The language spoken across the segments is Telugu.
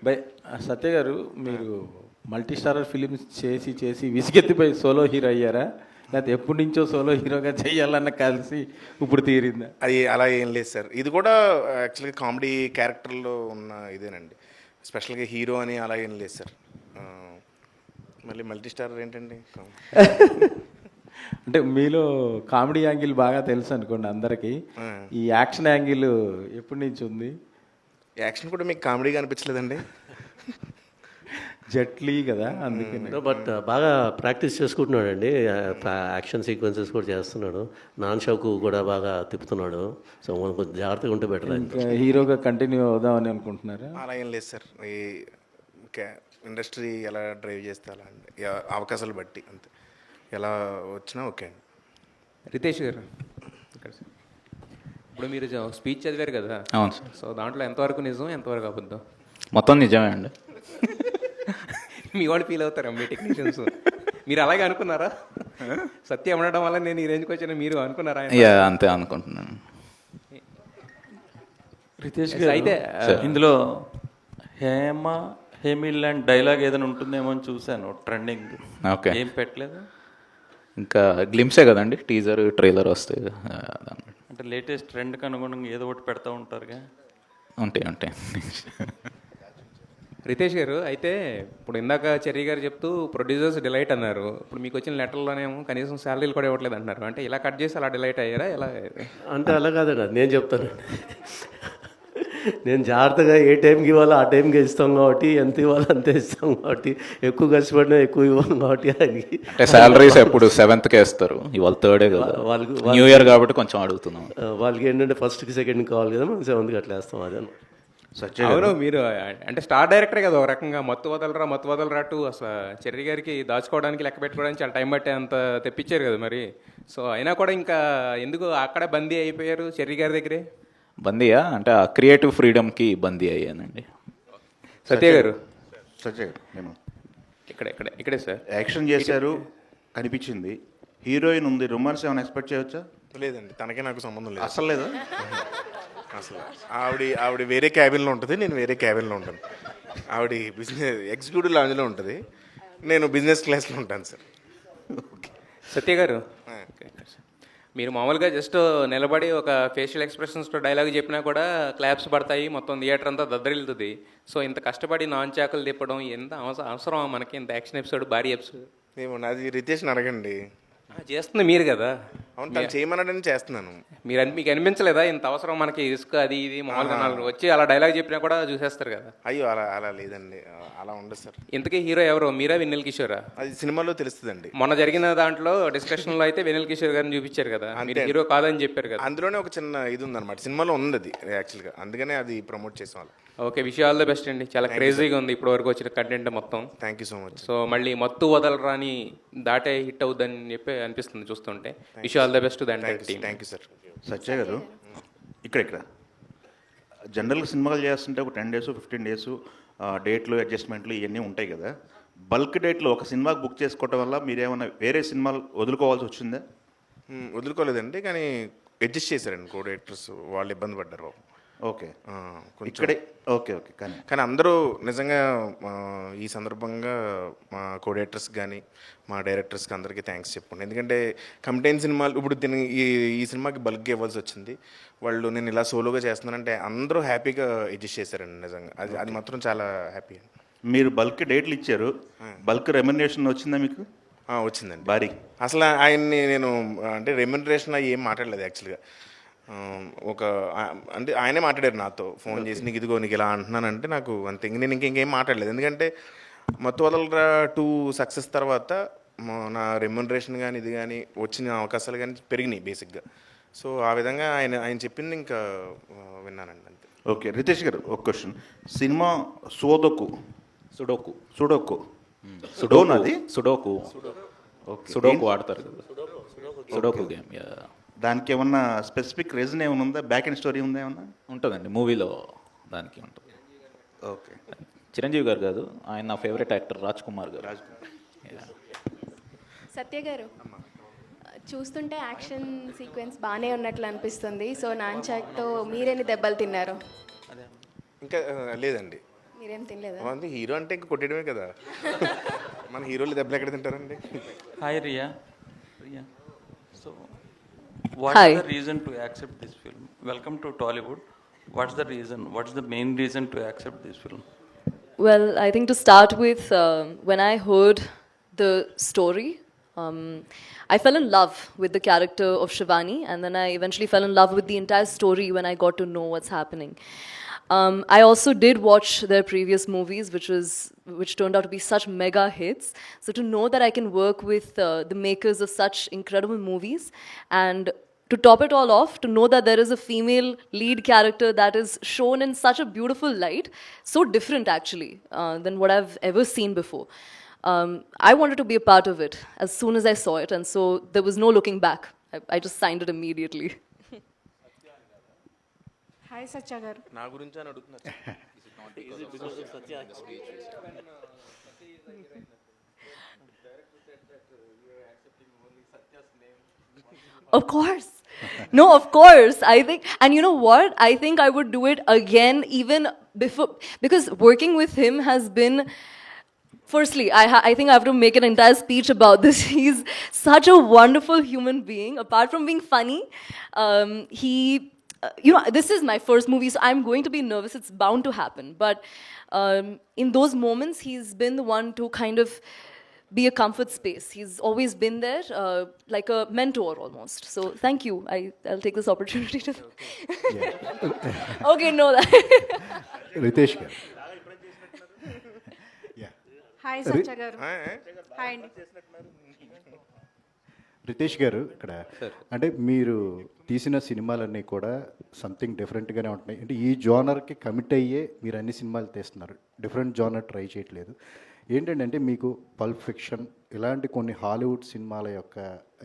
బై సత్య గారు, మీరు మల్టీ స్టారర్ ఫిలిమ్స్ చేసి చేసి విసిగెత్తిపోయి సోలో హీరో అయ్యారా, లేకపోతే ఎప్పటి నుంచో సోలో హీరోగా చేయాలన్న కలిసి ఇప్పుడు తీరిందా? అది అలా ఏం లేదు సార్. ఇది కూడా యాక్చువల్గా కామెడీ క్యారెక్టర్లో ఉన్న ఇదేనండి. స్పెషల్గా హీరో అని అలా ఏం లేదు సార్. మళ్ళీ మల్టీ స్టారర్ ఏంటండి? అంటే మీలో కామెడీ యాంగిల్ బాగా తెలుసు అనుకోండి అందరికీ. ఈ యాక్షన్ యాంగిల్ ఎప్పటి నుంచి ఉంది? యాక్షన్ కూడా మీకు కామెడీగా అనిపించలేదండి? జట్లీ కదా, అందుకే. బట్ బాగా ప్రాక్టీస్ చేసుకుంటున్నాడండి. యాక్షన్ సీక్వెన్సెస్ కూడా చేస్తున్నాడు. నాన్ షోకు కూడా బాగా తిప్పుతున్నాడు. సో మనం కొంచెం జాగ్రత్తగా ఉంటే బెటర్. ఇంకా హీరోగా కంటిన్యూ అవుదామని అనుకుంటున్నారా? అలా ఏం లేదు సార్. ఈ ఇండస్ట్రీ ఎలా డ్రైవ్ చేస్తే అలా అండి, అవకాశాలు బట్టి అంతే. ఎలా వచ్చినా ఓకే అండి. రితేష్ గారు, ఇక్కడ సార్, ఇప్పుడు మీరు స్పీచ్ చదివారు కదా? అవును సార్. సో దాంట్లో ఎంతవరకు నిజం, ఎంతవరకు అబద్ధం? మొత్తం నిజమే అండి. మీ వాళ్ళు ఫీల్ అవుతారా మీ టెక్నీషియన్స్? మీరు అలాగే అనుకున్నారా? సత్యం ఉండడం వల్ల నేను ఈ రేంజ్కి వచ్చాను మీరు అనుకున్నారా? అంతే అనుకుంటున్నాను. రితేష్ గారు, అయితే ఇందులో హేమిల్ అండ్ డైలాగ్ ఏదైనా ఉంటుందేమో అని చూశాను ట్రెండింగ్. ఓకే, ఏం పెట్టలేదు? ఇంకా గ్లిమ్సే కదండి, టీజర్ ట్రైలర్ వస్తాయి. అంటే లేటెస్ట్ ట్రెండ్కి అనుగుణంగా ఏదో ఒకటి పెడతా ఉంటారుగా. ఉంటాయి. రితేష్ గారు, అయితే ఇప్పుడు ఇందాక చెర్రీ గారు చెప్తూ ప్రొడ్యూసర్స్ డిలైట్ అన్నారు. ఇప్పుడు మీకు వచ్చిన లెటర్లోనేమో కనీసం శాలరీలు కూడా ఇవ్వట్లేదు అంటున్నారు. అంటే ఇలా కట్ చేసి అలా డిలైట్ అయ్యారా? ఎలా? అంటే అలా కాదండి, నేను చెప్తాను. నేను జాగ్రత్తగా ఏ టైంకి ఇవ్వాలో ఆ టైంకి ఇస్తాం కాబట్టి, ఎంత ఇవ్వాలో అంతే ఇస్తాం కాబట్టి, ఎక్కువ ఖర్చు పడినా ఎక్కువ ఇవ్వం కాబట్టి ఆయనకి. అంటే శాలరీస్ ఎప్పుడు 7th ఇస్తారు, ఇవాళ 3rd కదా, వాళ్ళకి న్యూ ఇయర్ కాబట్టి కొంచెం అడుగుతున్నాం. వాళ్ళకి ఏంటంటే 1st 2nd కావాలి కదా, మనం 7th అట్లా వేస్తాం. అదే అవును, మీరు అంటే స్టార్ డైరెక్టరే కదా ఒక రకంగా. మత్తు వదలరా టూ అసలు చెర్రీ గారికి దాచుకోవడానికి, లెక్క పెట్టుకోవడానికి చాలా టైం పట్టే అంత తెప్పించారు కదా మరి. సో అయినా కూడా ఇంకా ఎందుకు అక్కడే బందీ అయిపోయారు చెర్రీ గారి దగ్గరే? బందీయా అంటే ఆ క్రియేటివ్ ఫ్రీడమ్కి బందీ అయ్యానండి. సత్య గారు, నేను ఇక్కడే సార్ యాక్షన్ చేశారు కనిపించింది, హీరోయిన్ ఉంది, రొమాన్స్ ఏమైనా ఎక్స్పెక్ట్ చేయవచ్చా? లేదండి, తనకే నాకు సంబంధం లేదు అసలు లేదా? అసలు ఆవిడ వేరే క్యాబిన్లో ఉంటుంది, నేను వేరే క్యాబిన్లో ఉంటాను. ఆవిడ బిజినెస్ ఎగ్జిక్యూటివ్ లాంజ్లో ఉంటుంది, నేను బిజినెస్ క్లాస్లో ఉంటాను సార్. సత్య గారు, మీరు మామూలుగా జస్ట్ నిలబడి ఒక ఫేషియల్ ఎక్స్ప్రెషన్స్తో డైలాగ్ చెప్పినా కూడా క్లాప్స్ పడతాయి, మొత్తం థియేటర్ అంతా దద్దరిల్లుతుంది. సో ఇంత కష్టపడి నాన్ చాకులు తిప్పడం ఎంత అవసరం మనకి? ఇంత యాక్షన్ ఎపిసోడ్, భారీ ఎపిసోడ్ ఏమో, నాది రితేష్ని అడగండి. చేస్తుంది మీరు కదా. అవును, తను చేయమన్నాడని చేస్తున్నాను. మీకు అనిపించలేదా ఇంత అవసరం మనకి రిస్క్ అది ఇది? మామూలుగా నాలుగు వచ్చి అలా డైలాగ్ చెప్పినా కూడా చూసేస్తారు కదా. అయ్యో, అలా లేదండి, అలా ఉండదు సార్. ఇంతకీ హీరో ఎవరు, మీరా వెన్నెల కిషోరా? అది సినిమాలో తెలుస్తుందండి. మొన్న జరిగిన దాంట్లో డిస్కషన్లో అయితే వెన్నెల కిషోర్ గారిని చూపించారు కదా, మీరు హీరో కాదని చెప్పారు కదా. అందులోనే ఒక చిన్న ఇది ఉందన్నమాట, సినిమాలో ఉంది అది యాక్చువల్గా, అందుకనే అది ప్రమోట్ చేసాం వాళ్ళు. Okay, wish all the best అండి. చాలా క్రేజీగా ఉంది ఇప్పటి వరకు వచ్చిన కంటెంట్ మొత్తం. Thank you so much. So మళ్ళీ మత్తు వదలరాని దాటే హిట్ అవుద్దని చెప్పి అనిపిస్తుంది చూస్తుంటే. Wish all the best the entire team. Thank you sir. Satya garu, ఇక్కడ జనరల్గా సినిమాలు చేస్తుంటే ఒక 10 days 15 days డేట్లు అడ్జస్ట్మెంట్లు ఇవన్నీ ఉంటాయి కదా. బల్క్ డేట్లో ఒక సినిమాకి బుక్ చేసుకోవటం వల్ల మీరేమన్నా వేరే సినిమాలు వదులుకోవాల్సి వచ్చిందా? వదులుకోలేదండి, కానీ అడ్జస్ట్ చేశారండి కో డైరెక్టర్స్, వాళ్ళు ఇబ్బంది పడ్డారు బాబు. ఓకే, ఇక్కడే ఓకే కానీ అందరూ నిజంగా ఈ సందర్భంగా మా కో డైరెక్టర్స్ కానీ మా డైరెక్టర్స్కి అందరికీ థ్యాంక్స్ చెప్పుకోండి. ఎందుకంటే కంటెంట్ సినిమాలు ఇప్పుడు ఈ సినిమాకి బల్క్గా ఇవ్వాల్సి వచ్చింది. వాళ్ళు నేను ఇలా సోలోగా చేస్తున్నానంటే అందరూ హ్యాపీగా అడ్జస్ట్ చేశారండి. నిజంగా అది మాత్రం చాలా హ్యాపీ. మీరు బల్క్ డేట్లు ఇచ్చారు, బల్క్ రెమ్యునరేషన్ వచ్చిందా మీకు? వచ్చిందండి భారీ. అసలు ఆయన్ని నేను అంటే రెమ్యునరేషన్ అవి ఏం మాట్లాడలేదు యాక్చువల్గా. అంటే ఆయనే మాట్లాడారు నాతో ఫోన్ చేసి, నీకు ఇదిగో నీకు ఇలా అంటున్నానంటే నాకు అంతే, నేను ఇంకేం మాట్లాడలేదు. ఎందుకంటే మత్తు వదలరా 2 సక్సెస్ తర్వాత నా రెమ్యునరేషన్ కానీ ఇది కానీ వచ్చిన అవకాశాలు కానీ పెరిగినాయి బేసిక్గా. సో ఆ విధంగా ఆయన చెప్పింది ఇంకా విన్నానండి అంతే. ఓకే, రితేష్ గారు ఒక క్వశ్చన్. సినిమా సుడోకు ఆడతారు కదా, సుడోకు గేమ్. దానికి ఏమన్నా స్పెసిఫిక్ రీజన్ ఏమైనా ఉందా? బ్యాక్ అండ్ స్టోరీ ఉందా ఏమన్నా? ఉంటుందండి మూవీలో, దానికి ఉంటుంది. ఓకే, చిరంజీవి గారు కాదు, ఆయన నా ఫేవరెట్ యాక్టర్ రాజ్ కుమార్ గారు. సత్య గారు, చూస్తుంటే యాక్షన్ సీక్వెన్స్ బాగానే ఉన్నట్లు అనిపిస్తుంది. సో నాన్ చాక్తో మీరెన్ని దెబ్బలు తిన్నారు? ఇంకా లేదండి, మీరేం తినలేదా? అంతే, హీరో అంటే ఇంక కొట్టేయడమే కదా. మన హీరోలు దెబ్బలు ఎక్కడ తింటారండి? Hi Ria. Ria. So, what Hi. is the reason to accept this film? Welcome to Tollywood. What's the reason? What's the main reason to accept this film? Well, I think to start with, when I heard the story, I fell in love with the character of Shivani, and then I eventually fell in love with the entire story when I got to know what's happening. I also did watch their previous movies, which turned out to be such mega hits. So to know that I can work with the makers of such incredible movies, and to top it all off, to know that there is a female lead character that is shown in such a beautiful light, so different actually than what I've ever seen before. I wanted to be a part of it as soon as I saw it, and so there was no looking back. I just signed it immediately. Hi Satya garu. నా గురించి అని అడుగుతున్నారు. Of course. No, of course. I think, and you know what? I think I would do it again even before, because working with him has been. Firstly, I think I have to make an entire speech about this. He's such a wonderful human being. Apart from being funny, this is my first movie, so I'm going to be nervous. It's bound to happen. But in those moments, he's been the one to kind of be a comfort space. He's always been there, like a mentor almost. So thank you. I'll take this opportunity to. Okay, no. Riteish గారు. హాయ్ సత్య గారు. హాయ్ అండి. రితేష్ గారు, ఇక్కడ అంటే మీరు తీసిన సినిమాలన్నీ కూడా సంథింగ్ డిఫరెంట్గానే ఉంటున్నాయి. అంటే ఈ జోనర్కి కమిట్ అయ్యే మీరు అన్ని సినిమాలు తీస్తున్నారు, డిఫరెంట్ జోనర్ ట్రై చేయట్లేదు. ఏంటంటే మీకు పల్ప్ ఫిక్షన్ ఇలాంటి కొన్ని హాలీవుడ్ సినిమాల యొక్క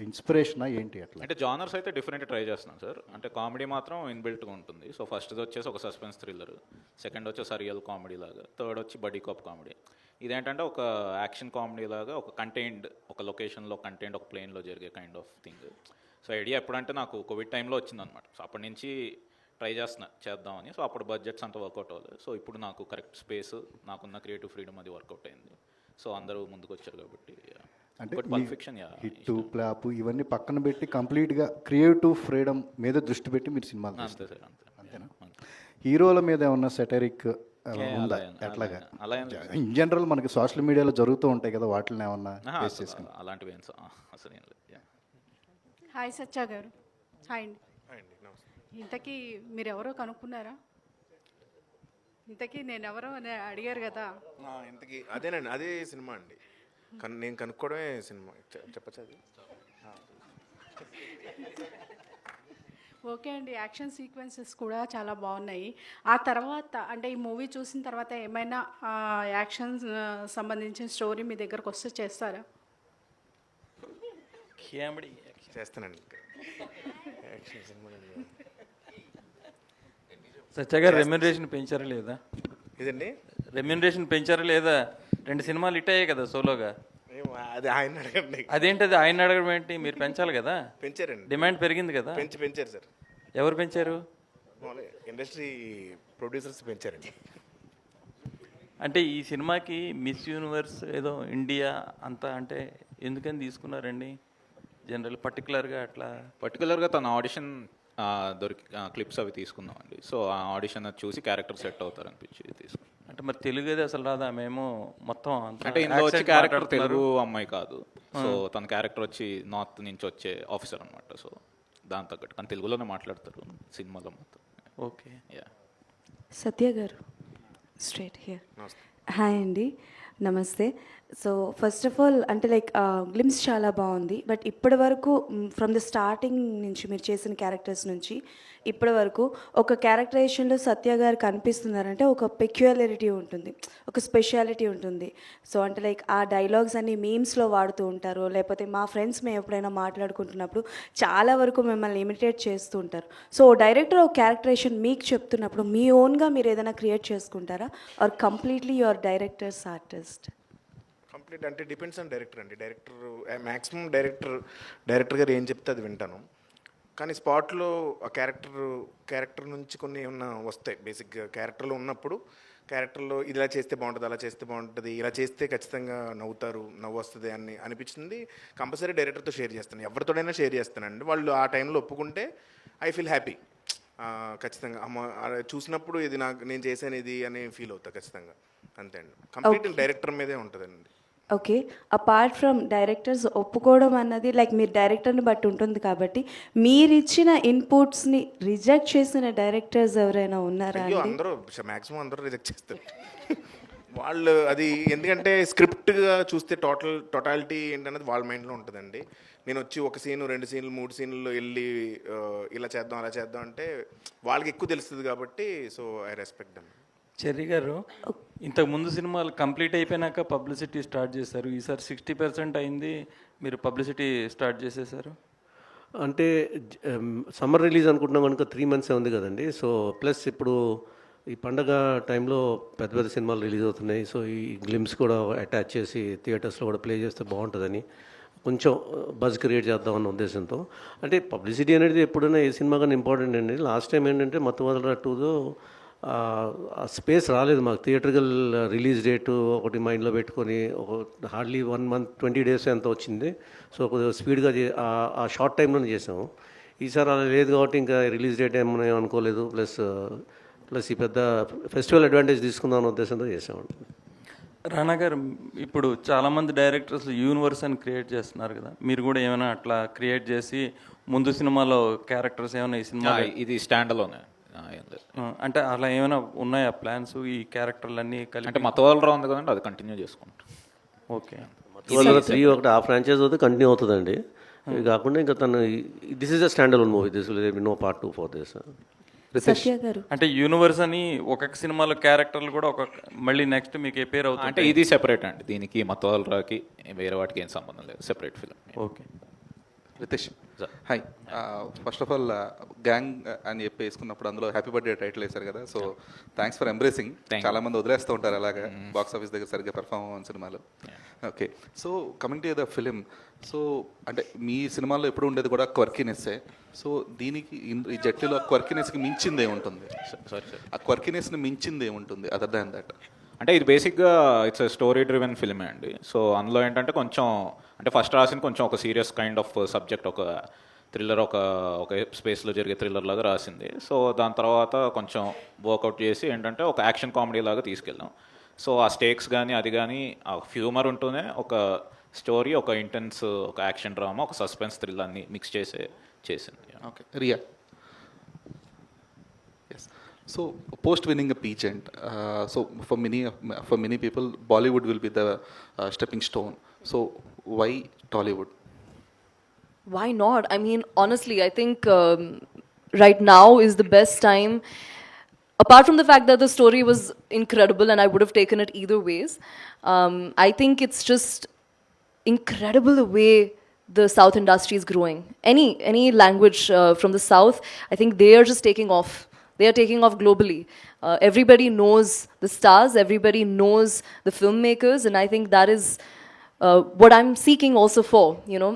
ఇన్స్పిరేషనా ఏంటి అట్లా? అంటే జానర్స్ అయితే డిఫరెంట్ ట్రై చేస్తున్నాం సార్. అంటే కామెడీ మాత్రం ఇన్బిల్ట్గా ఉంటుంది. సో ఫస్ట్ది వచ్చేసి ఒక సస్పెన్స్ థ్రిల్లర్, సెకండ్ వచ్చేసి రియల్ కామెడీ లాగా, థర్డ్ వచ్చి బడీ కాప్ కామెడీ. ఇదేంటంటే ఒక యాక్షన్ కామెడీ లాగా, ఒక కంటైన్డ్, ఒక లొకేషన్లో కంటైన్డ్, ఒక ప్లేన్లో జరిగే kind of thing. So idea ఎప్పుడంటే నాకు కోవిడ్ టైంలో వచ్చిందనమాట. సో అప్పటి నుంచి ట్రై చేద్దామని. సో అప్పుడు బడ్జెట్స్ అంతా వర్కౌట్ అవ్వలేదు. సో ఇప్పుడు నాకు కరెక్ట్ స్పేస్, నాకున్న క్రియేటివ్ ఫ్రీడమ్ అది వర్కౌట్ అయింది. సో అందరూ ముందుకు వచ్చారు కాబట్టి. అంటే పల్ప్ ఫిక్షన్ హిట్ ప్లాప్ ఇవన్నీ పక్కన పెట్టి కంప్లీట్గా క్రియేటివ్ ఫ్రీడమ్ మీద దృష్టి పెట్టి మీరు సినిమాలు అంతే సార్, అంతేనా? హీరోల మీద ఏమన్నా సెటరిక్ ఉందా? ఎట్లాగా అలా ఇన్ జనరల్ మనకి సోషల్ మీడియాలో జరుగుతూ ఉంటాయి కదా, వాటిని ఏమన్నా ఫేస్ చేసుకుని? అలాంటివి అసలు ఏం లేదు. హాయ్ సత్య గారు. హాయ్ అండి. నమస్తే. ఇంతకీ మీరెవరో కనుక్కున్నారా? ఇంతకీ నేను ఎవరో అని అడిగారు కదా. ఇంతకీ అదేనండి, అదే సినిమా అండి. నేను కనుక్కోవడమే సినిమా. చెప్పచ్చా అది? ఓకే అండి. యాక్షన్ సీక్వెన్సెస్ కూడా చాలా బాగున్నాయి. ఆ తర్వాత అంటే ఈ మూవీ చూసిన తర్వాత ఏమైనా యాక్షన్ సంబంధించిన స్టోరీ మీ దగ్గరకు వస్తే చేస్తారా? చేస్తానండి. యాక్షన్ సినిమా సత్య గారు రెమ్యూనరేషన్ పెంచారా లేదా? ఇదండి, రెమ్యూనరేషన్ పెంచారా లేదా? 2 సినిమాలు హిట్ అయ్యాయి కదా సోలోగా. అది ఆయన అడగండి. అదేంటది ఆయన అడగడం ఏంటి? మీరు పెంచాలి కదా. పెంచారండి, డిమాండ్ పెరిగింది కదా. పెంచారు సార్. ఎవరు పెంచారు? ఇండస్ట్రీ ప్రొడ్యూసర్స్ పెంచారండి. అంటే ఈ సినిమాకి మిస్ యూనివర్స్ ఏదో ఇండియా అంతా అంటే ఎందుకని తీసుకున్నారండి? జనరల్ పర్టికులర్గా అట్లా పర్టికులర్గా తన ఆడిషన్ దొరికి క్లిప్స్ అవి తీసుకుందామండి. సో ఆ ఆడిషన్ చూసి క్యారెక్టర్ సెట్ అవుతారు అనిపించి తీసుకున్నాం. అంటే మరి తెలుగు అది అసలు రాదా? మేము మొత్తం అంటే ఇందులో వచ్చే క్యారెక్టర్ తెలుగు అమ్మాయి కాదు. సో తన క్యారెక్టర్ వచ్చి నార్త్ నుంచి వచ్చే ఆఫీసర్ అనమాట. సో దాని తగ్గట్టు కానీ తెలుగులోనే మాట్లాడతారు సినిమాలో మొత్తం. ఓకే. యా. సత్య గారు, స్ట్రైట్ హియర్. హాయ్ అండి, నమస్తే. సో ఫస్ట్ ఆఫ్ ఆల్ అంటే లైక్ గ్లిమ్స్ చాలా బాగుంది. బట్ ఇప్పటి వరకు ఫ్రమ్ ద స్టార్టింగ్ నుంచి మీరు చేసిన క్యారెక్టర్స్ నుంచి ఇప్పటి వరకు ఒక క్యారెక్టరైజేషన్లో సత్య గారు కనిపిస్తున్నారంటే ఒక పెక్యులారిటీ ఉంటుంది, ఒక స్పెషాలిటీ ఉంటుంది. సో అంటే లైక్ ఆ డైలాగ్స్ అన్ని మీమ్స్లో వాడుతూ ఉంటారు, లేకపోతే మా ఫ్రెండ్స్ మేము ఎప్పుడైనా మాట్లాడుకుంటున్నప్పుడు చాలా వరకు మిమ్మల్ని ఇమిటేట్ చేస్తూ ఉంటారు. సో డైరెక్టర్ ఒక క్యారెక్టరైజేషన్ మీకు చెప్తున్నప్పుడు మీ ఓన్గా మీరు ఏదైనా క్రియేట్ చేసుకుంటారా, or completely your director's artist? Complete అంటే డిపెండ్స్ ఆన్ డైరెక్టర్ అండి. మ్యాక్సిమం డైరెక్టర్ గారు ఏం చెప్తే అది వింటాను. కానీ స్పాట్లో ఆ క్యారెక్టర్ నుంచి కొన్ని ఏమన్నా వస్తాయి. బేసిక్గా క్యారెక్టర్లో ఉన్నప్పుడు క్యారెక్టర్లో ఇది ఇలా చేస్తే బాగుంటుంది, అలా చేస్తే బాగుంటుంది, ఇలా చేస్తే ఖచ్చితంగా నవ్వు వస్తుంది అని అనిపించింది. కంపల్సరీ డైరెక్టర్తో షేర్ చేస్తాను, ఎవరితోడైనా షేర్ చేస్తానండి. వాళ్ళు ఆ టైంలో ఒప్పుకుంటే ఐ ఫీల్ హ్యాపీ. ఖచ్చితంగా అమ్మ చూసినప్పుడు ఇది నేను చేశాను ఇది అని ఫీల్ అవుతా ఖచ్చితంగా. అంతే అండి, కంప్లీట్ డైరెక్టర్ మీదే ఉంటుందండి. ఓకే, అపార్ట్ ఫ్రమ్ డైరెక్టర్స్ ఒప్పుకోవడం అన్నది లైక్ మీరు డైరెక్టర్ని బట్టి ఉంటుంది కాబట్టి మీరు ఇచ్చిన ఇన్పుట్స్ని రిజెక్ట్ చేసిన డైరెక్టర్స్ ఎవరైనా ఉన్నారా అయ్యో, అండి? అందరూ మ్యాక్సిమం అందరూ రిజెక్ట్ చేస్తారు వాళ్ళు. అది ఎందుకంటే స్క్రిప్ట్గా చూస్తే టోటాలిటీ ఏంటనేది వాళ్ళ మైండ్లో ఉంటుందండి. నేను వచ్చి ఒక సీను 2 సీన్లు 3 సీన్లు వెళ్ళి ఇలా చేద్దాం అలా చేద్దాం అంటే వాళ్ళకి ఎక్కువ తెలుస్తుంది కాబట్టి so I respect them. Cherry గారు, ఇంతకు ముందు సినిమాలు కంప్లీట్ అయిపోయినాక పబ్లిసిటీ స్టార్ట్ చేశారు. ఈసారి 60% అయింది, మీరు పబ్లిసిటీ స్టార్ట్ చేసేసారు. అంటే సమ్మర్ రిలీజ్ అనుకుంటున్నాం కనుక 3 months ఉంది కదండి. సో ప్లస్ ఇప్పుడు ఈ పండగ టైంలో పెద్ద పెద్ద సినిమాలు రిలీజ్ అవుతున్నాయి. సో ఈ గ్లిమ్స్ కూడా అటాచ్ చేసి థియేటర్స్లో కూడా ప్లే చేస్తే బాగుంటుందని కొంచెం బజ్ క్రియేట్ చేద్దామన్న ఉద్దేశంతో. అంటే పబ్లిసిటీ అనేది ఎప్పుడైనా ఏ సినిమా కానీ ఇంపార్టెంట్ అండి. లాస్ట్ టైం ఏంటంటే మత్తువదల 2దో స్పేస్ రాలేదు మాకు. థియేటర్కల్ రిలీజ్ డేటు ఒకటి మైండ్లో పెట్టుకొని ఒక హార్డ్లీ 1 month 20 days ఎంత వచ్చింది. సో కొద్దిగా స్పీడ్గా ఆ షార్ట్ టైంలోనే చేసాము. ఈసారి అలా లేదు కాబట్టి ఇంకా రిలీజ్ డేట్ ఏమని అనుకోలేదు. ప్లస్ ఈ పెద్ద ఫెస్టివల్ అడ్వాంటేజ్ తీసుకుందాం అనే ఉద్దేశంతో చేసామండి. రానా గారు, ఇప్పుడు చాలామంది డైరెక్టర్స్ యూనివర్స్ అని క్రియేట్ చేస్తున్నారు కదా, మీరు కూడా ఏమైనా అట్లా క్రియేట్ చేసి ముందు సినిమాలో క్యారెక్టర్స్ ఏమైనా ఈ సినిమా ఇది స్టాండ్లోనే అంటే అలా ఏమైనా ఉన్నాయా ప్లాన్స్? ఈ క్యారెక్టర్లన్నీ కలిపి అంటే మతవాళ్ళ ఉంది కదండి, అది కంటిన్యూ చేసుకుంటాం. ఓకే, మత్తువదల 3 ఒకటి ఆ ఫ్రాంచైజ్ అయితే కంటిన్యూ అవుతుందండి. ఇది కాకుండా ఇంకా తను this is a stand alone movie, this will be no part 2 for this. Satya garu, అంటే యూనివర్స్ అని ఒక్కొక్క సినిమాలో క్యారెక్టర్లు కూడా మళ్ళీ నెక్స్ట్ మీకు ఏ పేరు అవుతుంది? అంటే ఇది సెపరేట్ అండి, దీనికి మతవాళ్ళకి వేరే వాటికి ఏం సంబంధం లేదు, separate film. Okay. Ritesh, hi. First of all gang అని చెప్పి వేసుకున్నప్పుడు అందులో హ్యాపీ బర్త్డే టైటిల్ వేశారు కదా, సో థ్యాంక్స్ ఫర్ ఎంబ్రేసింగ్. చాలా మంది వదిలేస్తూ ఉంటారు అలాగా బాక్స్ ఆఫీస్ దగ్గర సరిగ్గా పెర్ఫామ్ అవ్వని సినిమాలు. Okay, so coming to the film, so అంటే మీ సినిమాల్లో ఎప్పుడు ఉండేది కూడా క్వర్కీనెస్సే. సో దీనికి ఈ జట్టులో క్వర్కీనెస్కి మించింది ఏముంటుంది? ఆ క్వర్కీనెస్ని మించింది ఏముంటుంది అదర్ దాన్ దట్? అంటే ఇది బేసిక్గా ఇట్స్ స్టోరీ డ్రివెన్ ఫిల్మే అండి. సో అందులో ఏంటంటే కొంచెం అంటే ఫస్ట్ రాసిన కొంచెం ఒక సీరియస్ కైండ్ ఆఫ్ సబ్జెక్ట్, ఒక థ్రిల్లర్, ఒక స్పేస్లో జరిగే థ్రిల్లర్ లాగా రాసింది. సో దాని తర్వాత కొంచెం వర్కౌట్ చేసి ఏంటంటే ఒక యాక్షన్ కామెడీ లాగా తీసుకెళ్ళాం. సో ఆ స్టేక్స్ కానీ అది కానీ ఆ హ్యూమర్ ఉంటూనే ఒక స్టోరీ, ఒక ఇంటెన్స్, ఒక యాక్షన్ డ్రామా, ఒక సస్పెన్స్ థ్రిల్ అన్ని మిక్స్ చేసింది. Okay, Riya. So post winning a pageant, so for many people, Bollywood will be the stepping stone. So why Tollywood? Why not? I mean, honestly, I think right now is the best time. Apart from the fact that the story was incredible and I would have taken it either ways, I think it's just incredible the way the South industry is growing. Any language from the South, I think they are just taking off. They are taking off globally. Everybody knows the stars, everybody knows the filmmakers, and I think that is what I'm seeking also for, you know.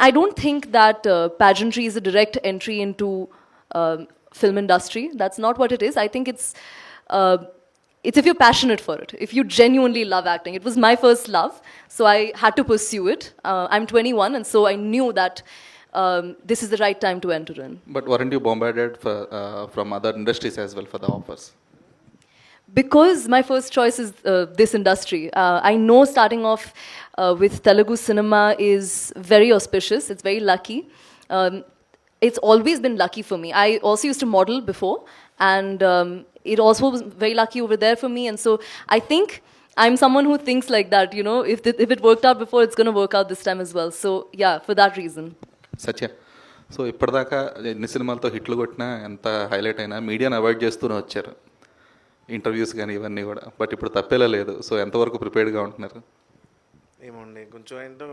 I don't think that pageantry is a direct entry into film industry. That's not what it is. I think it's if you're passionate for it, if you genuinely love acting. It was my first love, so I had to pursue it. I'm 21, and so I knew that this is the right time to enter in. But weren't you bombarded from other industries as well for the offers? Because my first choice is this industry. I know starting off with Telugu cinema is very auspicious. It's very lucky. It's always been lucky for me. I also used to model before, and it also was very lucky over there for me. And so I think I'm someone who thinks like that. You know, if it worked out before, it's going to work out this time as well. So yeah, for that reason. Satya, so ఇప్పటిదాకా ఎన్ని సినిమాలతో హిట్లు కొట్టినా ఎంత హైలైట్ అయినా మీడియాని అవాయిడ్ చేస్తూనే వచ్చారు, ఇంటర్వ్యూస్ కానీ ఇవన్నీ కూడా. బట్ ఇప్పుడు తప్పేలా లేదు. సో ఎంతవరకు ప్రిపేర్డ్గా ఉంటున్నారు? ఏమోండి, కొంచెం ఏంటో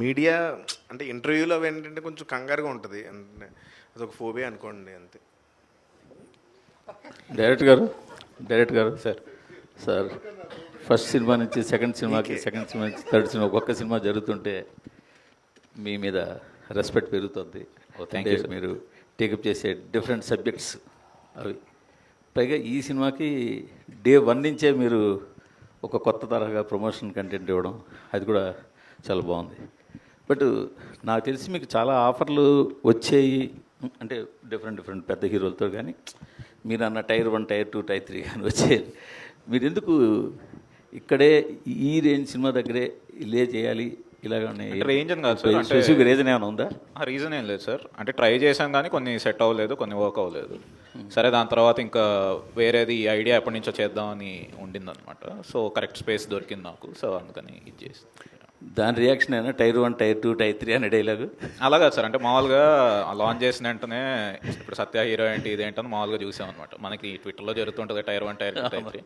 మీడియా అంటే ఇంటర్వ్యూలో అవి ఏంటంటే కొంచెం కంగారుగా ఉంటుంది, అంటే అదొక ఫోబియా అనుకోండి అంతే. డైరెక్టర్ గారు సార్ ఫస్ట్ సినిమా నుంచి సెకండ్ సినిమాకి, సెకండ్ సినిమా నుంచి థర్డ్ సినిమా, ఒక్కొక్క సినిమా జరుగుతుంటే మీ మీద రెస్పెక్ట్ పెరుగుతుంది. మీరు టేకప్ చేసే డిఫరెంట్ సబ్జెక్ట్స్ అవి పైగా ఈ సినిమాకి డే 1 నుంచే మీరు ఒక కొత్త తరహా ప్రమోషన్ కంటెంట్ ఇవ్వడం అది కూడా చాలా బాగుంది. బట్ నాకు తెలిసి మీకు చాలా ఆఫర్లు వచ్చాయి, అంటే డిఫరెంట్ పెద్ద హీరోలతో, కానీ మీరు అన్న టైర్ 1, టైర్ 2, టైర్ 3 కానీ వచ్చాయి. మీరు ఎందుకు ఇక్కడే ఈ రేంజ్ సినిమా దగ్గరే ఇల్లే చేయాలి ఇలాగ రేంజ్ అని కాదు సార్, అంటే స్పెసిఫిక్ రీజన్ ఏమైనా ఉందా? ఆ రీజన్ ఏం లేదు సార్, అంటే ట్రై చేసాం కానీ కొన్ని సెట్ అవ్వలేదు, కొన్ని వర్క్ అవ్వలేదు. సరే దాని తర్వాత ఇంకా వేరేది ఐడియా ఎప్పటి నుంచో చేద్దామని ఉండిందనమాట. సో కరెక్ట్ స్పేస్ దొరికింది నాకు, సో అందుకని ఇది చేసి. దాని రియాక్షన్ అయినా టైర్ 1, టైర్ 2, టైర్ 3 అనే డైలాగు అలాగా సార్, అంటే మామూలుగా లాంచ్ చేసిన వెంటనే ఇప్పుడు సత్య హీరో ఏంటి ఇదేంటని మామూలుగా చూసామన్నమాట. మనకి ట్విట్టర్లో జరుగుతుంటుంది టైర్ 1, టైర్ 2, టైర్ 3.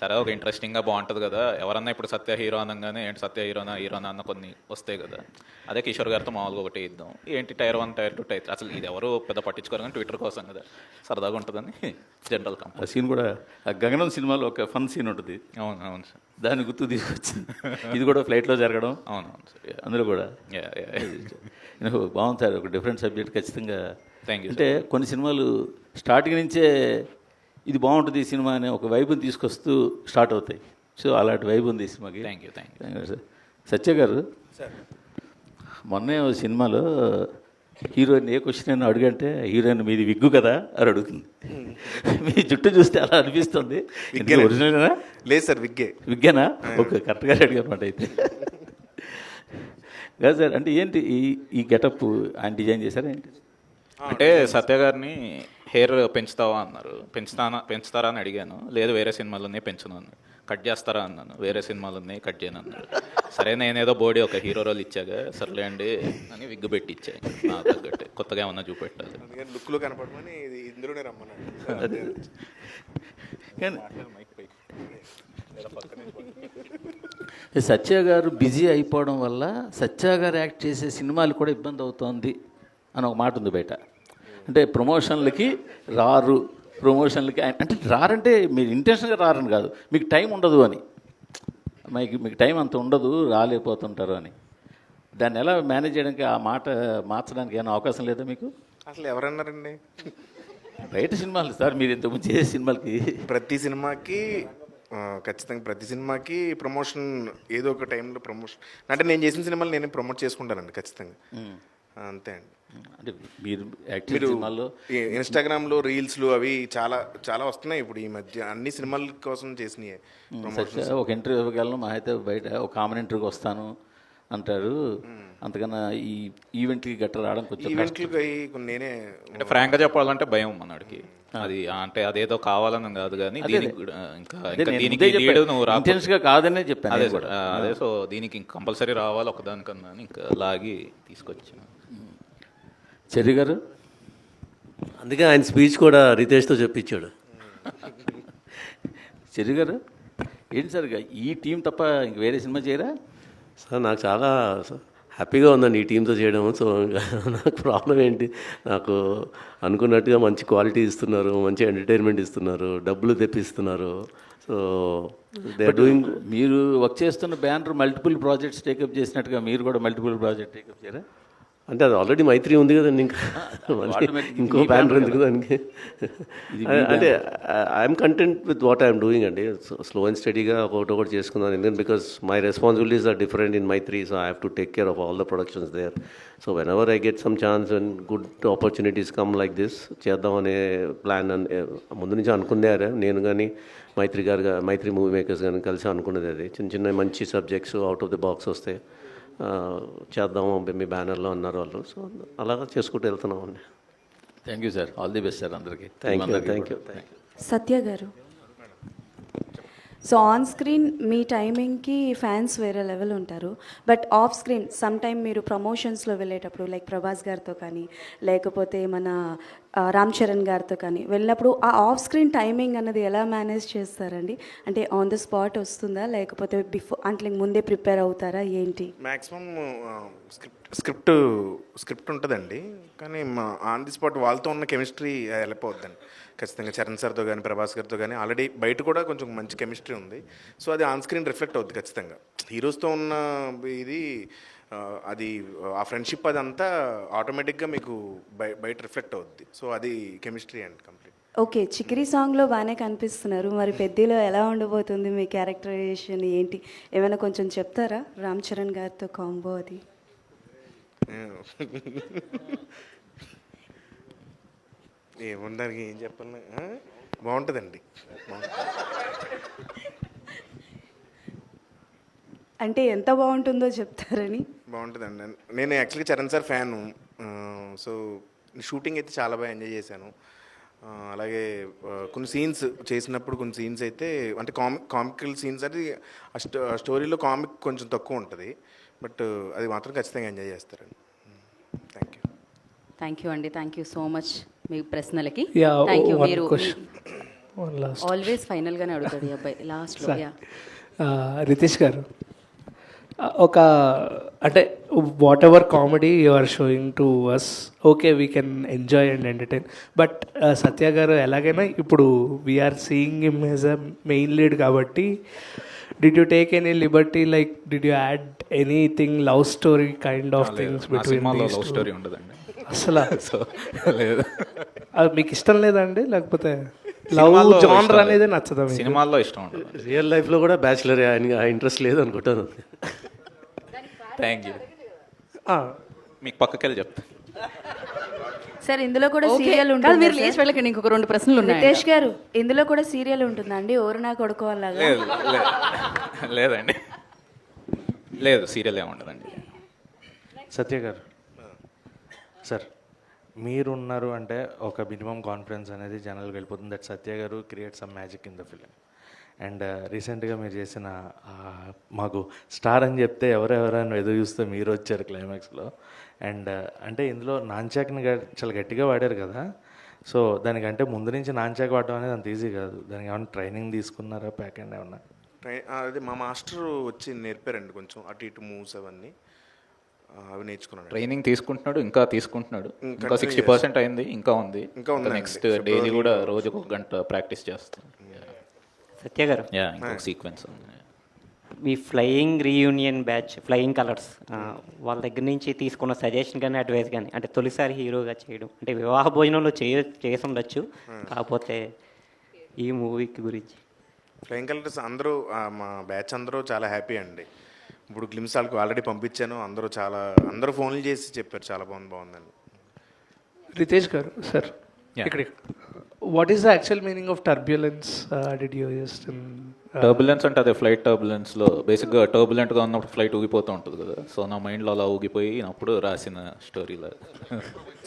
సరే ఒక ఇంట్రెస్టింగ్గా బాగుంటుంది కదా, ఎవరన్నా ఇప్పుడు సత్య హీరో అనగానే ఏంటి సత్య హీరోనా అన్న కొన్ని వస్తాయి కదా. అదే కిషోర్ గారితో మామూలుగా ఒకటి ఇద్దాం, ఏంటి టైర్ 1, టైర్ 2, టైర్ 3, అసలు ఇది ఎవరు పెద్ద పట్టించుకోరు కానీ ట్విట్టర్ కోసం కదా, సరదాగా ఉంటుందని జనరల్ ఆ సీన్ కూడా ఆ గగనం సినిమాలో ఒక ఫన్ సీన్ ఉంటుంది. అవును సార్, దాన్ని గుర్తు తీసుకొచ్చింది. ఇది కూడా ఫ్లైట్లో జరగడం. అవునవును సార్, అందులో కూడా బాగుంది సార్, ఒక డిఫరెంట్ సబ్జెక్ట్ ఖచ్చితంగా. Thank you. అంటే కొన్ని సినిమాలు స్టార్టింగ్ నుంచే ఇది బాగుంటుంది ఈ సినిమా అనే ఒక వైబుని తీసుకొస్తూ స్టార్ట్ అవుతాయి. సో అలాంటి వైబ్ ఉంది ఈ సినిమాకి. Thank you sir. సత్య గారు, మొన్నే ఓ సినిమాలో హీరోయిన్ ఏ క్వశ్చన్ అయినా అడుగంటే హీరోయిన్ మీది విగ్గు కదా అని అడుగుతుంది. మీ జుట్టు చూస్తే అలా అనిపిస్తుంది. ఒరిజినల్నా? లేదు సార్, విగ్గేనా? ఓకే, కరెక్ట్గా అడిగారన్నమాట అయితే. కాదు సార్, అంటే ఏంటి ఈ గెటప్ ఆయన డిజైన్ చేశారా ఏంటి? అంటే సత్య గారిని హెయిర్ పెంచుతావా అన్నారు. పెంచుతారా అని అడిగాను. లేదు వేరే సినిమాలన్నీ పెంచును అన్నాడు. కట్ చేస్తారా అన్నాను. వేరే సినిమాలన్నీ కట్ చేయను అన్నాడు. సరే నేనేదో బోడీ ఒక హీరో రోల్ ఇచ్చాగా, సర్లే అండి అని విగ్గు పెట్టి ఇచ్చాయి. నాకు తగ్గట్టే కొత్తగా ఏమన్నా చూపెట్టాలి, లుక్లో కనపడమని ఇందులోనే రమ్మన్నాడు. సత్య గారు బిజీ అయిపోవడం వల్ల సత్య గారు యాక్ట్ చేసే సినిమాలు కూడా ఇబ్బంది అవుతోంది అని ఒక మాట ఉంది బయట. అంటే ప్రమోషన్లకి రారు, ప్రమోషన్లకి అంటే రారంటే మీరు ఇంటెన్షన్గా రారని కాదు, మీకు టైం ఉండదు అని. మీకు టైం అంత ఉండదు, రాలేకపోతుంటారు అని. దాన్ని ఎలా మేనేజ్ చేయడానికి, ఆ మాట మార్చడానికి ఏమైనా అవకాశం లేదా మీకు? అసలు ఎవరన్నారండి? బయట సినిమాలు సార్, మీరు ఇంతకుముందు చేసే సినిమాలకి ఖచ్చితంగా ప్రతి సినిమాకి ప్రమోషన్ ఏదో ఒక టైంలో ప్రమోషన్. అంటే నేను చేసిన సినిమాలు నేను ప్రమోట్ చేసుకుంటానండి ఖచ్చితంగా, అంతే అండి. అంటే మీరు సినిమాల్లో ఇన్స్టాగ్రామ్లో రీల్స్లు అవి చాలా చాలా వస్తున్నాయి ఇప్పుడు ఈ మధ్య, అన్ని సినిమాల కోసం చేసినాయి ప్రమోషన్. ఒక ఇంటర్వ్యూకి వెళ్ళను, మా అయితే బయట ఒక కామన్ ఇంటర్వ్యూకి వస్తాను అంటారు. అంతకన్నా ఈ ఈవెంట్కి గట్ట రావడం కొంచెం ఈవెంట్లకి నేనే అంటే ఫ్రాంక్గా చెప్పాలంటే భయం మనవాడికి. అది అంటే అదేదో కావాలని కాదు కానీ ఇంటెన్స్గా కాదనే చెప్పాను అదే సార్. అదే సో దీనికి కంపల్సరీ రావాలి ఒకదానికన్నా ఇంకా లాగి తీసుకొచ్చాను. చెర్రి గారు, అందుకే ఆయన స్పీచ్ కూడా రితేష్తో చెప్పించాడు. చెర్రి గారు ఏంటి సార్, ఈ టీం తప్ప ఇంక వేరే సినిమా చేయరా? సార్ నాకు చాలా హ్యాపీగా ఉందండి ఈ టీంతో చేయడం. సో నాకు ప్రాబ్లం ఏంటి, నాకు అనుకున్నట్టుగా మంచి క్వాలిటీ ఇస్తున్నారు, మంచి ఎంటర్టైన్మెంట్ ఇస్తున్నారు, డబ్బులు తెప్పిస్తున్నారు. So they are doing. మీరు వర్క్ చేస్తున్న బ్యానర్ మల్టిపుల్ ప్రాజెక్ట్స్ టేకప్ చేసినట్టుగా మీరు కూడా మల్టిపుల్ ప్రాజెక్ట్ టేకప్ చేయరా? అంటే అది ఆల్రెడీ మైత్రి ఉంది కదండి, ఇంకా ఇంకో బ్యానర్ ఎందుకు దానికి? అంటే I'm content with what I'm doing అండి. స్లో అండ్ స్టడీగా ఒకటి చేసుకున్నాను. ఎందుకంటే because my responsibilities are different in Mythri, so I have to take care of all the productions there. So whenever I get some chance and good opportunities come like this, చేద్దామనే ప్లాన్ ముందు నుంచి అనుకున్నారు. నేను కానీ మైత్రి మూవీ మేకర్స్ కానీ కలిసి అనుకున్నది అది. చిన్న మంచి subjects out of the box వస్తే చేద్దాము మీ బ్యానర్లో అన్నారు వాళ్ళు. సో అలాగా చేసుకుంటూ వెళ్తున్నాం అండి. Thank you sir, all the best sir అందరికీ. Thank you. Satya garu, so on screen మీ టైమింగ్కి ఫ్యాన్స్ వేరే లెవెల్ ఉంటారు, but off screen some time మీరు ప్రమోషన్స్లో వెళ్ళేటప్పుడు లైక్ ప్రభాస్ గారితో కానీ లేకపోతే మన రామ్ చరణ్ గారితో కానీ వెళ్ళినప్పుడు ఆ ఆఫ్ స్క్రీన్ టైమింగ్ అన్నది ఎలా మేనేజ్ చేస్తారండి? అంటే ఆన్ ద స్పాట్ వస్తుందా లేకపోతే అంటే ముందే ప్రిపేర్ అవుతారా ఏంటి? మ్యాక్సిమం స్క్రిప్ట్ ఉంటుందండి, కానీ ఆన్ ది స్పాట్ వాళ్ళతో ఉన్న కెమిస్ట్రీ వెళ్ళిపోద్దండి ఖచ్చితంగా. చరణ్ సార్తో కానీ ప్రభాస్ గారితో కానీ ఆల్రెడీ బయట కూడా కొంచెం మంచి కెమిస్ట్రీ ఉంది. సో అది ఆన్ స్క్రీన్ రిఫ్లెక్ట్ అవుద్ది ఖచ్చితంగా. హీరోస్తో ఉన్న ఇది అది ఆ ఫ్రెండ్షిప్ అదంతా ఆటోమేటిక్గా మీకు బయట రిఫ్లెక్ట్ అవుద్ది. సో అది కెమిస్ట్రీ అండి కంప్లీట్. ఓకే, చికిరి సాంగ్లో బాగానే కనిపిస్తున్నారు. మరి పెద్దిలో ఎలా ఉండబోతుంది మీ క్యారెక్టరైజేషన్ ఏంటి? ఏమైనా కొంచెం చెప్తారా? రామ్ చరణ్ గారితో కాంబో అది. ఏముందానికి ఏం చెప్పాలి, బాగుంటుందండి. అంటే ఎంత బాగుంటుందో చెప్తారని. బాగుంటుందండి. నేను యాక్చువల్గా Charan sir fan. So shooting అయితే చాలా బాగా ఎంజాయ్ చేశాను. అలాగే కొన్ని సీన్స్ చేసినప్పుడు కొన్ని సీన్స్ అయితే అంటే కామికల్ సీన్స్ అంటే ఆ స్టోరీలో కామిక్ కొంచెం తక్కువ ఉంటుంది, బట్ అది మాత్రం ఖచ్చితంగా ఎంజాయ్ చేస్తారండి. Thank you. థ్యాంక్ యూ అండి, థ్యాంక్ యూ సో మచ్ మీ ప్రశ్నలకి. Yeah, thank you. one మీరు question. One last. ఆల్వేస్ ఫైనల్గానే అడుగుతుంది ఈ అబ్బాయి లాస్ట్లో. యా రితేష్ గారు, ఒక అంటే whatever comedy you are showing to us, okay we can enjoy and entertain, but Satya garu ఎలాగైనా ఇప్పుడు we are seeing him as a main lead కాబట్టి did you take any liberty, like did you add anything love story kind of things between love story ఉండదండి అసలు? సో లేదు. అది మీకు ఇష్టం లేదండి, లేకపోతే లవ్ జానర్ అనేది నచ్చదా? సినిమాల్లో ఇష్టం ఉంటుంది. రియల్ లైఫ్లో కూడా బ్యాచులర్ ఆ ఇంట్రెస్ట్ లేదు అనుకుంటాను. Thank you. మీకు పక్కకెళ్ళి చెప్తా. సార్ ఇందులో కూడా ఓకే, సీరియల్ కాదు, ఉంటుంది. మీరు లేచి వెళ్ళకండి, ఇంకొక 2 ప్రశ్నలు ఉన్నాయి. రితేష్ గారు, ఇందులో కూడా సీరియల్ ఉంటుందండి, ఓరు నా కొడుకు అలాగా? లేదు లేదండి, లేదు, సీరియల్ ఏమి ఉండదండి. సత్య గారు సార్, మీరు ఉన్నారు అంటే ఒక మినిమం కాన్ఫిడెన్స్ అనేది జనరల్గా వెళ్ళిపోతుంది. దట్ సత్య గారు create some magic in the film. And రీసెంట్గా మీరు చేసిన మాకు స్టార్ అని చెప్తే ఎవరెవరైనా ఎదురు చూస్తే మీరు వచ్చారు క్లైమాక్స్లో. అండ్ అంటే ఇందులో నాన్చాక్ని చాలా గట్టిగా వాడారు కదా, సో దానికంటే ముందు నుంచి నాన్చాక్ వాడడం అనేది అంత ఈజీ కాదు. దానికి ఏమైనా ట్రైనింగ్ తీసుకున్నారా, ప్యాక్ అండ్ ఏమన్నా? అదే మా మాస్టర్ వచ్చి నేర్పారండి, కొంచెం అటు ఇటు మూవ్స్ అవన్నీ అవి నేర్చుకున్నాను. ట్రైనింగ్ తీసుకుంటున్నాడు, ఇంకా తీసుకుంటున్నాడు. ఇంకా 60% అయింది, ఇంకా ఉంది. నెక్స్ట్ డైలీ కూడా రోజుకు 1 గంట ప్రాక్టీస్ చేస్తాం. సత్య గారు, ఇంకొక సీక్వెన్స్ ఉంది. మీ flying reunion batch, flying colours, వాళ్ళ దగ్గర నుంచి తీసుకున్న సజెషన్ కానీ అడ్వైస్ కానీ, అంటే తొలిసారి హీరోగా చేయడం, అంటే వివాహ భోజనంలో చేసి ఉండొచ్చు, కాకపోతే ఈ మూవీకి గురించి. ఫ్లయింగ్ కలర్స్ అందరూ మా బ్యాచ్ అందరూ చాలా హ్యాపీ అండి. ఇప్పుడు గ్లిమ్స్ వాళ్ళకి ఆల్రెడీ పంపించాను, అందరూ ఫోన్లు చేసి చెప్పారు చాలా బాగుందండి. రితేష్ గారు సార్, ఇక్కడ what is the actual meaning of turbulence? Did you use turbulence అంటే అదే ఫ్లైట్ టర్బులెన్స్లో బేసిక్గా టర్బులెంట్గా ఉన్నప్పుడు ఫ్లైట్ ఊగిపోతూ ఉంటుంది కదా, సో నా మైండ్లో అలా ఊగిపోయినప్పుడు రాసిన స్టోరీలో.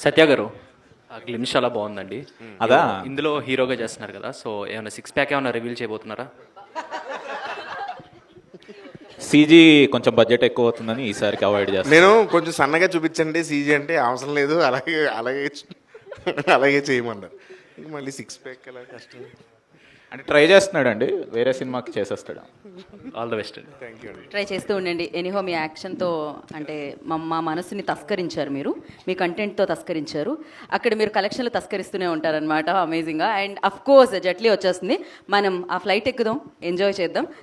సత్య గారు, ఆ గ్లిమ్స్ చాలా బాగుందండి. అదా ఇందులో హీరోగా చేస్తున్నారు కదా, సో ఏమైనా 6 ప్యాక్ ఏమైనా రివీల్ చేయబోతున్నారా? సీజీ కొంచెం బడ్జెట్ ఎక్కువ అవుతుందని ఈసారికి అవాయిడ్ చేస్తాను. నేను కొంచెం సన్నగా చూపించండి సీజీ అంటే, అవసరం లేదు, అలాగే చేయమన్నారు. మళ్ళీ 6 ప్యాక్ అలా కష్టం అంటే ట్రై చేస్తున్నాడు అండి, వేరే సినిమాకి చేసేస్తాడు. ఆల్ ద బెస్ట్ అండి. థ్యాంక్ యూ అండి. ట్రై చేస్తూ ఉండండి. ఎనీహో మీ యాక్షన్తో అంటే మా మనసుని తస్కరించారు, మీరు మీ కంటెంట్తో తస్కరించారు. అక్కడ మీరు కలెక్షన్లు తస్కరిస్తూనే ఉంటారనమాట, అమేజింగ్గా. అండ్ అఫ్ కోర్స్ జట్లీ వచ్చేస్తుంది, మనం ఆ ఫ్లైట్ ఎక్కుదాం, ఎంజాయ్ చేద్దాం.